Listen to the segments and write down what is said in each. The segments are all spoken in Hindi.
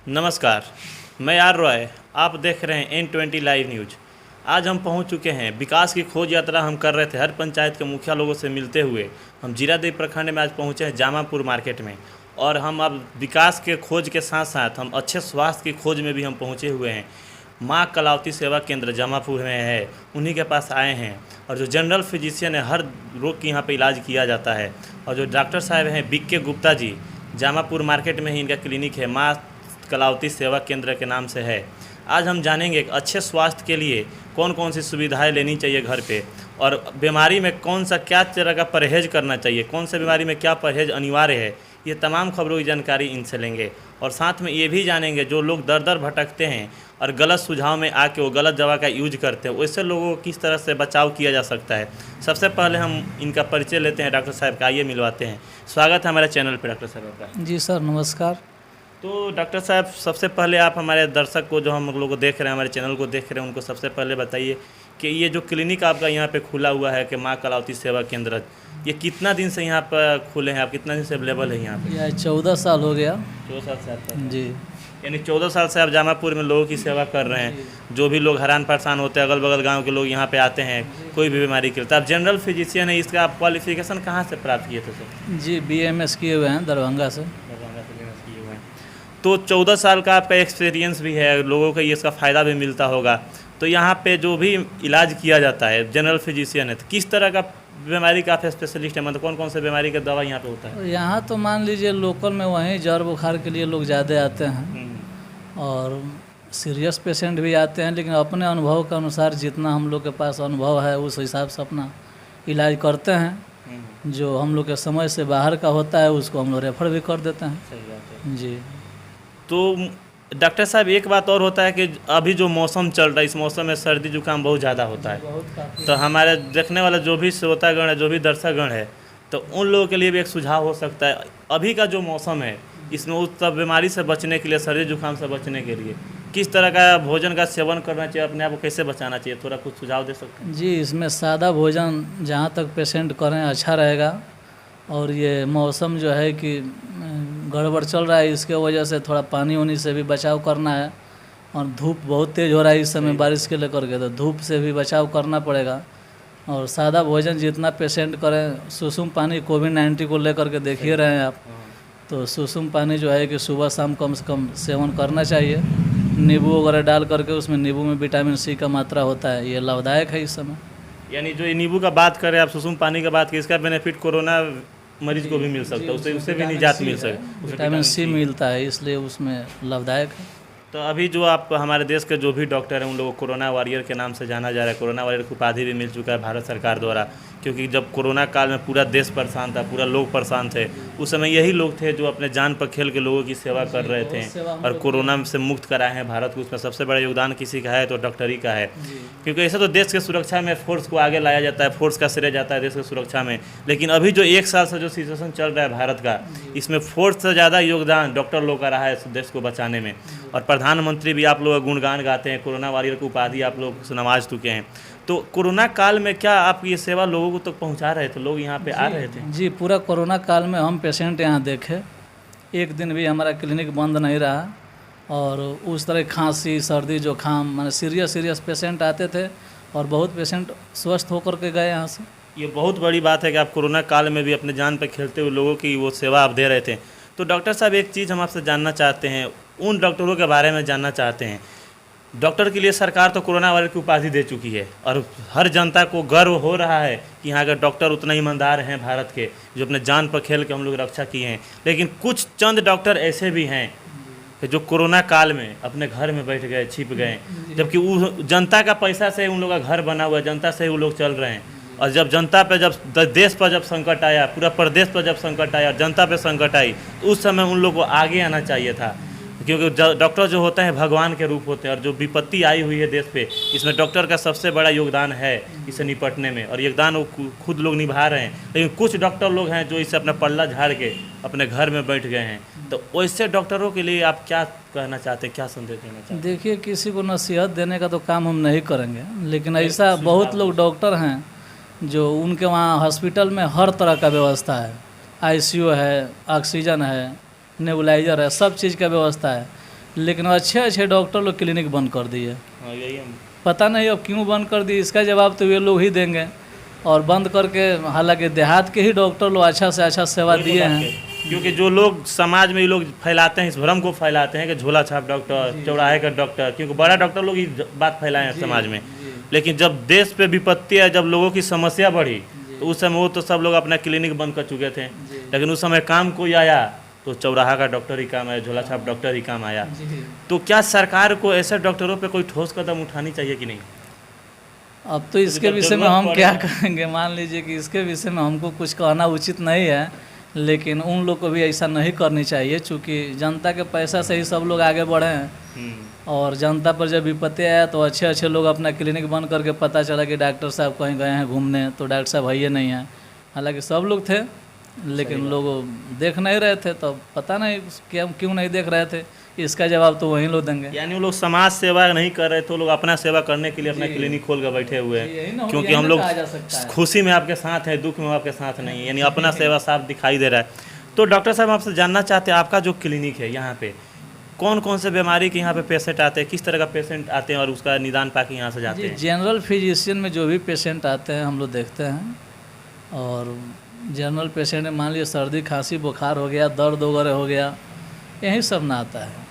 नमस्कार, मैं आर रॉय। आप देख रहे हैं N20 लाइव न्यूज। आज हम पहुंच चुके हैं। विकास की खोज यात्रा हम कर रहे थे। हर पंचायत के मुखिया लोगों से मिलते हुए हम जीरादेवी प्रखंड में आज पहुंचे हैं जामापुर मार्केट में। और हम अब विकास के खोज के साथ साथ हम अच्छे स्वास्थ्य की खोज में भी हम पहुंचे हुए हैं। माँ कलावती सेवा केंद्र जामापुर में है, उन्हीं के पास आए हैं। और जो जनरल फिजिशियन है, हर रोग की यहाँ पे इलाज किया जाता है। और जो डॉक्टर साहब हैं BK गुप्ता जी, जामापुर मार्केट में ही इनका क्लिनिक है, माँ कलावती सेवा केंद्र के नाम से है। आज हम जानेंगे कि अच्छे स्वास्थ्य के लिए कौन कौन सी सुविधाएं लेनी चाहिए घर पे, और बीमारी में कौन सा क्या तरह का परहेज करना चाहिए, कौन सा बीमारी में क्या परहेज अनिवार्य है। ये तमाम खबरों की जानकारी इनसे लेंगे। और साथ में ये भी जानेंगे जो लोग दर दर भटकते हैं और गलत सुझाव में आके वो गलत दवा का यूज करते हैं, वैसे लोगों को किस तरह से बचाव किया जा सकता है। सबसे पहले हम इनका परिचय लेते हैं डॉक्टर साहब का। आइए मिलवाते हैं। स्वागत है हमारे चैनल पर डॉक्टर साहब का। जी सर, नमस्कार। तो डॉक्टर साहब, सबसे पहले आप हमारे दर्शक को, जो हम लोग को देख रहे हैं, हमारे चैनल को देख रहे हैं, उनको सबसे पहले बताइए कि ये जो क्लिनिक आपका यहाँ पे खुला हुआ है कि माँ कलावती सेवा केंद्र, ये कितना दिन से यहाँ पर खुले हैं? आप कितना दिन से अवेलेबल है यहाँ पे? यह 14 साल हो गया। 14 साल से आपका? जी। यानी 14 साल से आप जामापुर में लोगों की सेवा कर रहे हैं। जो भी लोग हैरान परेशान होते हैं, अगल बगल गाँव के लोग यहाँ पे आते हैं कोई भी बीमारी के लिए। तो आप जनरल फिजिशियन है, इसका आप क्वालिफिकेशन कहाँ से प्राप्त किए थे सर? जी, BMS किए हुए हैं दरभंगा से। तो 14 साल का आपका एक्सपीरियंस भी है, लोगों को ये इसका फ़ायदा भी मिलता होगा। तो यहाँ पे जो भी इलाज किया जाता है, जनरल फिजिशियन है, तो किस तरह का बीमारी का आप स्पेशलिस्ट है? मतलब कौन कौन से बीमारी का दवा यहाँ पे होता है? यहाँ तो मान लीजिए लोकल में वहीं जड़ बुखार के लिए लोग ज़्यादा आते हैं, और सीरियस पेशेंट भी आते हैं, लेकिन अपने अनुभव के अनुसार जितना हम लोग के पास अनुभव है उस हिसाब से अपना इलाज करते हैं। जो हम लोग के समय से बाहर का होता है उसको हम लोग रेफर भी कर देते हैं। सही बात है जी। तो डॉक्टर साहब, एक बात और होता है कि अभी जो मौसम चल रहा है, इस मौसम में सर्दी जुकाम बहुत ज़्यादा होता है। तो हमारे देखने वाला जो भी श्रोतागण है, जो भी दर्शकगण है, तो उन लोगों के लिए भी एक सुझाव हो सकता है। अभी का जो मौसम है, इसमें उस सब बीमारी से बचने के लिए, सर्दी जुकाम से बचने के लिए किस तरह का भोजन का सेवन करना चाहिए, अपने आप को कैसे बचाना चाहिए, थोड़ा कुछ सुझाव दे सकते हैं? जी, इसमें सादा भोजन जहाँ तक पेशेंट करें अच्छा रहेगा। और ये मौसम जो है कि गड़बड़ चल रहा है, इसके वजह से थोड़ा पानी वानी से भी बचाव करना है। और धूप बहुत तेज़ हो रहा है इस समय बारिश के लेकर के, तो धूप से भी बचाव करना पड़ेगा। और सादा भोजन जितना पेशेंट करें, सुसुम पानी कोविड-19 को लेकर के देखिए रहे हैं आप, तो सुसुम पानी जो है कि सुबह शाम कम से कम सेवन करना चाहिए। नींबू वगैरह डाल करके, उसमें नींबू में विटामिन C का मात्रा होता है, ये लाभदायक है इस समय। यानी जो ये नींबू का बात करें आप, सुसुम पानी का बात करें, इसका बेनिफिट कोरोना मरीज को भी मिल सकता है, उससे भी निजात मिल सकती है, विटामिन C मिलता है, इसलिए उसमें लाभदायक है। तो अभी जो आप हमारे देश के जो भी डॉक्टर हैं, उन लोगों को कोरोना वॉरियर के नाम से जाना जा रहा है। कोरोना वॉरियर की उपाधि भी मिल चुका है भारत सरकार द्वारा, क्योंकि जब कोरोना काल में पूरा देश परेशान था, पूरा लोग परेशान थे, उस समय यही लोग थे जो अपने जान पर खेल के लोगों की सेवा कर रहे थे और कोरोना से मुक्त कराए हैं भारत को। उसमें सबसे बड़ा योगदान किसी का है तो डॉक्टरी का है, क्योंकि ऐसे तो देश की सुरक्षा में फोर्स को आगे लाया जाता है, फोर्स का श्रेय जाता है देश की सुरक्षा में। लेकिन अभी जो 1 साल से जो सिचुएशन चल रहा है भारत का, इसमें फोर्स से ज़्यादा योगदान डॉक्टर लोग का रहा है इस देश को बचाने में। और प्रधानमंत्री भी आप लोग गुणगान गाते हैं, कोरोना वॉरियर की उपाधि आप लोग से नवाज चुके हैं। तो कोरोना काल में क्या आप ये सेवा लोगों को तक पहुंचा रहे थे? लोग यहाँ पे आ रहे थे? जी, पूरा कोरोना काल में हम पेशेंट यहाँ देखे, एक दिन भी हमारा क्लिनिक बंद नहीं रहा। और उस तरह खांसी, सर्दी, जुकाम, माने सीरियस पेशेंट आते थे, और बहुत पेशेंट स्वस्थ होकर के गए यहाँ से। ये बहुत बड़ी बात है कि आप कोरोना काल में भी अपने जान पर खेलते हुए लोगों की वो सेवा आप दे रहे थे। तो डॉक्टर साहब, एक चीज़ हम आपसे जानना चाहते हैं, उन डॉक्टरों के बारे में जानना चाहते हैं। डॉक्टर के लिए सरकार तो कोरोना वायरस की उपाधि दे चुकी है, और हर जनता को गर्व हो रहा है कि यहाँ के डॉक्टर उतना ईमानदार हैं भारत के, जो अपने जान पर खेल के हम लोग रक्षा किए हैं। लेकिन कुछ चंद डॉक्टर ऐसे भी हैं कि जो कोरोना काल में अपने घर में बैठ गए, छिप गए, जबकि वो जनता का पैसा से उन लोग का घर बना हुआ है, जनता से वो लोग चल रहे हैं। और जब जनता पे, जब देश पर जब संकट आया, पूरा प्रदेश पर जब संकट आया, जनता पे संकट आई, तो उस समय उन लोग को आगे आना चाहिए था, क्योंकि डॉक्टर जो होते हैं भगवान के रूप होते हैं। और जो विपत्ति आई हुई है देश पे, इसमें डॉक्टर का सबसे बड़ा योगदान है इसे निपटने में, और योगदान वो खुद लोग निभा रहे हैं। लेकिन कुछ डॉक्टर लोग हैं जो इसे अपना पल्ला झाड़ के अपने घर में बैठ गए हैं। तो वैसे डॉक्टरों के लिए आप क्या कहना चाहते हैं, क्या संदेश देना चाहते हैं? देखिए, किसी को नसीहत देने का तो काम हम नहीं करेंगे, लेकिन ऐसा बहुत लोग डॉक्टर हैं जो उनके वहाँ हॉस्पिटल में हर तरह का व्यवस्था है। ICU है, ऑक्सीजन है, नेबुलाइजर है, सब चीज़ का व्यवस्था है। लेकिन अच्छे अच्छे डॉक्टर लोग क्लिनिक बंद कर दिए। हाँ, यही हम पता नहीं अब क्यों बंद कर दिए, इसका जवाब तो ये लोग ही देंगे। और बंद करके, हालांकि देहात के ही डॉक्टर लोग अच्छा से अच्छा सेवा वही तो दिए बात हैं। है। क्योंकि जो लोग समाज में ये लोग फैलाते हैं, इस भ्रम को फैलाते हैं कि झोला छाप डॉक्टर, चौराहे का डॉक्टर, क्योंकि बड़ा डॉक्टर लोग ये बात फैलाए हैं समाज में। लेकिन जब देश पे विपत्ति है, जब लोगों की समस्या बढ़ी, तो उस समय वो तो सब लोग अपना क्लिनिक बंद कर चुके थे। लेकिन उस समय काम कोई आया तो चौराहा का डॉक्टर ही काम आया, झोला छाप डॉक्टर ही काम आया। तो क्या सरकार को ऐसे डॉक्टरों पे कोई ठोस कदम उठानी चाहिए कि नहीं? अब तो इसके विषय में हम क्या कहेंगे, मान लीजिए कि इसके विषय में हमको कुछ कहना उचित नहीं है, लेकिन उन लोग को भी ऐसा नहीं करनी चाहिए, क्योंकि जनता के पैसा से ही सब लोग आगे बढ़े हैं। और जनता पर जब विपत्ति आया तो अच्छे अच्छे लोग अपना क्लिनिक बंद करके, पता चला कि डॉक्टर साहब कहीं गए हैं घूमने, तो डॉक्टर साहब है नहीं हैं। हालांकि सब लोग थे, लेकिन लोग देख नहीं रहे थे, तो पता नहीं क्यों नहीं देख रहे थे, इसका जवाब तो वहीं लोग देंगे। यानी वो लोग समाज सेवा नहीं कर रहे थे, वो लोग अपना सेवा करने के लिए अपना क्लिनिक खोल कर बैठे हुए हैं। क्योंकि हम लोग खुशी में आपके साथ हैं, दुख में आपके साथ नहीं है, यानी अपना सेवा साफ दिखाई दे रहा है। तो डॉक्टर साहब आपसे जानना चाहते हैं, आपका जो क्लिनिक है यहाँ पे कौन कौन से बीमारी के यहाँ पे पेशेंट आते हैं, किस तरह का पेशेंट आते हैं और उसका निदान पाके यहाँ से जाते हैं? जनरल फिजिशियन में जो भी पेशेंट आते हैं हम लोग देखते हैं। और जनरल पेशेंट में मान लीजिए सर्दी खांसी बुखार हो गया, दर्द वगैरह हो गया, यही सब ना आता है।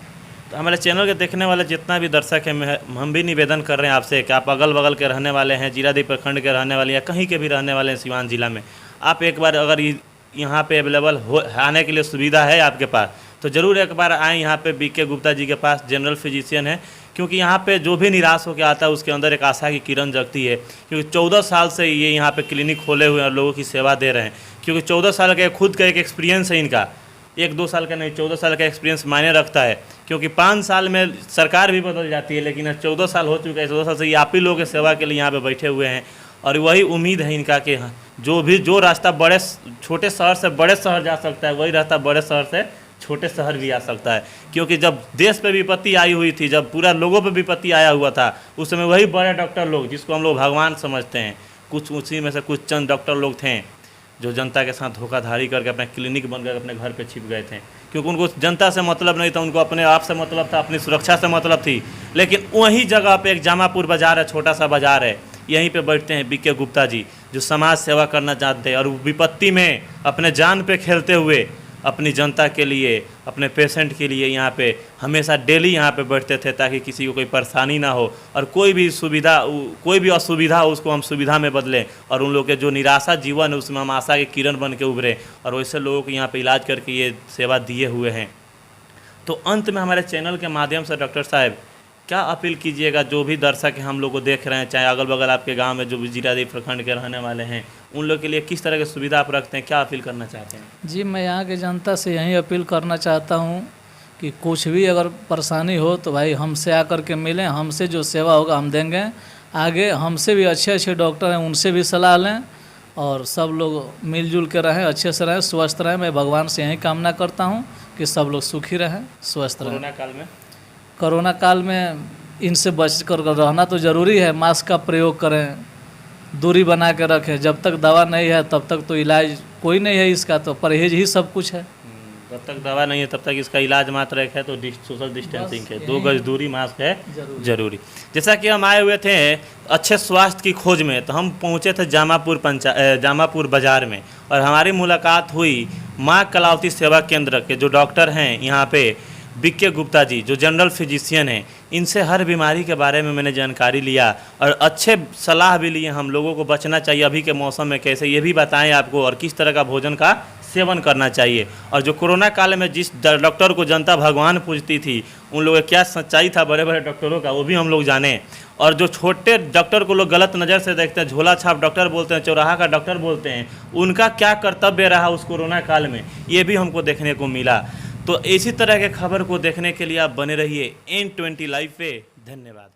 तो हमारे चैनल के देखने वाले जितना भी दर्शक हैं, हम भी निवेदन कर रहे हैं आपसे कि आप अगल बगल के रहने वाले हैं, जीरादेवी प्रखंड के रहने वाले या कहीं के भी रहने वाले हैं सिवान जिला में, आप एक बार अगर यहाँ पे अवेलेबल हो आने के लिए सुविधा है आपके पास, तो ज़रूर एक बार आएँ यहाँ पे बीके गुप्ता जी के पास, जनरल फिजिशियन है। क्योंकि यहाँ पे जो भी निराश होकर आता है उसके अंदर एक आशा की किरण जगती है। क्योंकि 14 साल से ये यहाँ पे क्लिनिक खोले हुए हैं और लोगों की सेवा दे रहे हैं। क्योंकि 14 साल का खुद का एक एक्सपीरियंस है इनका, 1-2 साल का नहीं, 14 साल का एक्सपीरियंस मायने रखता है। क्योंकि 5 साल में सरकार भी बदल जाती है, लेकिन 14 साल हो चुका है। 14 साल से ये आप ही लोगों की सेवा के लिए यहाँ पे बैठे हुए हैं। और वही उम्मीद है इनका कि जो रास्ता छोटे शहर से बड़े शहर जा सकता है, वही रास्ता बड़े शहर से छोटे शहर भी आ सकता है। क्योंकि जब देश पे विपत्ति आई हुई थी, जब पूरा लोगों पे विपत्ति आया हुआ था, उस समय वही बड़े डॉक्टर लोग, जिसको हम लोग भगवान समझते हैं, कुछ उसी में से कुछ चंद डॉक्टर लोग थे जो जनता के साथ धोखाधड़ी करके अपना क्लिनिक बन कर अपने घर पे छिप गए थे। क्योंकि उनको जनता से मतलब नहीं था, उनको अपने आप से मतलब था, अपनी सुरक्षा से मतलब थी। लेकिन वही जगह पे एक जामापुर बाज़ार है, छोटा सा बाज़ार है, यहीं पे बैठते हैं बीके गुप्ता जी, जो समाज सेवा करना चाहते हैं और विपत्ति में अपने जान पे खेलते हुए अपनी जनता के लिए, अपने पेशेंट के लिए यहाँ पे हमेशा डेली यहाँ पे बैठते थे, ताकि किसी को कोई परेशानी ना हो और कोई भी असुविधा हो उसको हम सुविधा में बदलें, और उन लोगों के जो निराशा जीवन है उसमें हम आशा के किरण बन के उभरे, और वैसे लोगों को यहाँ पे इलाज करके ये सेवा दिए हुए हैं। तो अंत में हमारे चैनल के माध्यम से डॉक्टर साहब क्या अपील कीजिएगा, जो भी दर्शक हैं हम लोग को देख रहे हैं, चाहे अगल बगल आपके गांव में जो भी जीरादेवी प्रखंड के रहने वाले हैं, उन लोग के लिए किस तरह की सुविधा आप रखते हैं, क्या अपील करना चाहते हैं? जी, मैं यहाँ की जनता से यही अपील करना चाहता हूँ कि कुछ भी अगर परेशानी हो तो भाई हमसे आकर के मिलें, हमसे जो सेवा होगा हम देंगे। आगे हमसे भी अच्छे अच्छे डॉक्टर हैं, उनसे भी सलाह लें, और सब लोग मिलजुल के रहें, अच्छे से रहें, स्वस्थ रहें। मैं भगवान से यही कामना करता हूँ कि सब लोग सुखी रहें, स्वस्थ रहें। कोरोना काल में इनसे बच कर रहना तो ज़रूरी है। मास्क का प्रयोग करें, दूरी बना के रखें। जब तक दवा नहीं है तब तक तो इलाज कोई नहीं है इसका, तो परहेज ही सब कुछ है। जब तक दवा नहीं है तब तक इसका इलाज मात्र एक है, तो सोशल डिस्टेंसिंग है, 2 गज दूरी, मास्क है जरूरी। जैसा कि हम आए हुए थे अच्छे स्वास्थ्य की खोज में, तो हम पहुंचे थे जामापुर बाज़ार में, और हमारी मुलाकात हुई माँ कलावती सेवा केंद्र के जो डॉक्टर हैं यहाँ पे बीके गुप्ता जी, जो जनरल फिजिशियन हैं। इनसे हर बीमारी के बारे में मैंने जानकारी लिया और अच्छे सलाह भी लिए, हम लोगों को बचना चाहिए अभी के मौसम में कैसे, ये भी बताएं आपको, और किस तरह का भोजन का सेवन करना चाहिए। और जो कोरोना काल में जिस डॉक्टर को जनता भगवान पूजती थी, उन लोगों का क्या सच्चाई था बड़े बड़े डॉक्टरों का, वो भी हम लोग जाने। और जो छोटे डॉक्टर को लोग गलत नज़र से देखते हैं, झोला छाप डॉक्टर बोलते हैं, चौराहा का डॉक्टर बोलते हैं, उनका क्या कर्तव्य रहा उस कोरोना काल में, ये भी हमको देखने को मिला। तो इसी तरह के खबर को देखने के लिए आप बने रहिए N20 लाइव पे। धन्यवाद।